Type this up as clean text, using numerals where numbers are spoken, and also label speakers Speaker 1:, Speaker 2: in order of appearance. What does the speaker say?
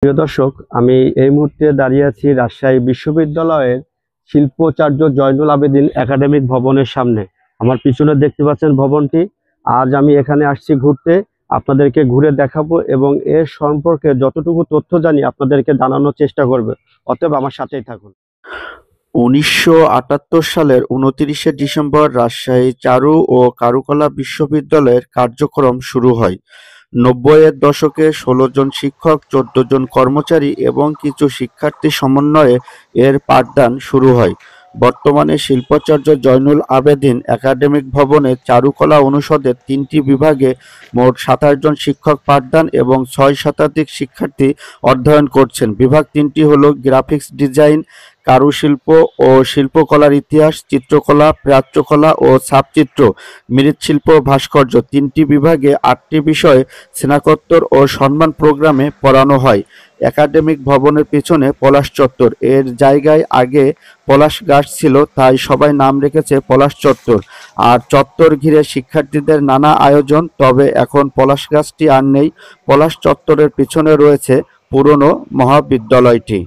Speaker 1: প্রিয় দর্শক, আমি এই মুহূর্তে দাঁড়িয়ে আছি রাজশাহী বিশ্ববিদ্যালয়ের শিল্পাচার্য জয়নুল আবেদীন একাডেমিক ভবনের সামনে। আমার পিছনে দেখতে পাচ্ছেন ভবনটি। আজ আমি এখানে আসছি ঘুরতে, আপনাদেরকে ঘুরে দেখাবো এবং এর সম্পর্কে যতটুকু তথ্য জানি আপনাদেরকে জানানোর চেষ্টা করবে। অতএব আমার সাথেই থাকুন। 1978 সালের 29শে ডিসেম্বর রাজশাহী চারু ও কারুকলা বিশ্ববিদ্যালয়ের কার্যক্রম শুরু হয়। 90-এর দশকে 16 জন শিক্ষক, 14 জন কর্মচারী এবং কিছু শিক্ষার্থী সমন্বয়ে এর পাঠদান শুরু হয়। বর্তমানে শিল্পাচার্য জয়নুল আবেদীন একাডেমিক ভবনে চারুকলা অনুষদের 3টি বিভাগে মোট 27 জন শিক্ষক পাঠদান এবং 6 শতাধিক শিক্ষার্থী অধ্যয়ন করছেন। বিভাগ 3টি হলো গ্রাফিক্স ডিজাইন, কারুশিল্প ও শিল্পকলার ইতিহাস, চিত্রকলা, প্রাচ্যকলা ও ছাপচিত্র, মৃৎশিল্প, ভাস্কর্য। 3টি বিভাগে 8টি বিষয়ে স্নাতকোত্তর ও সম্মান প্রোগ্রামে পড়ানো হয়। একাডেমিক ভবনের পিছনে পলাশ চত্বর। এর জায়গায় আগে পলাশ গাছ ছিল, তাই সবাই নাম রেখেছে পলাশ চত্বর। আর চত্বর ঘিরে শিক্ষার্থীদের নানা আয়োজন। তবে এখন পলাশ গাছটি আর নেই। পলাশ চত্বরের পিছনে রয়েছে পুরনো মহাবিদ্যালয়টি।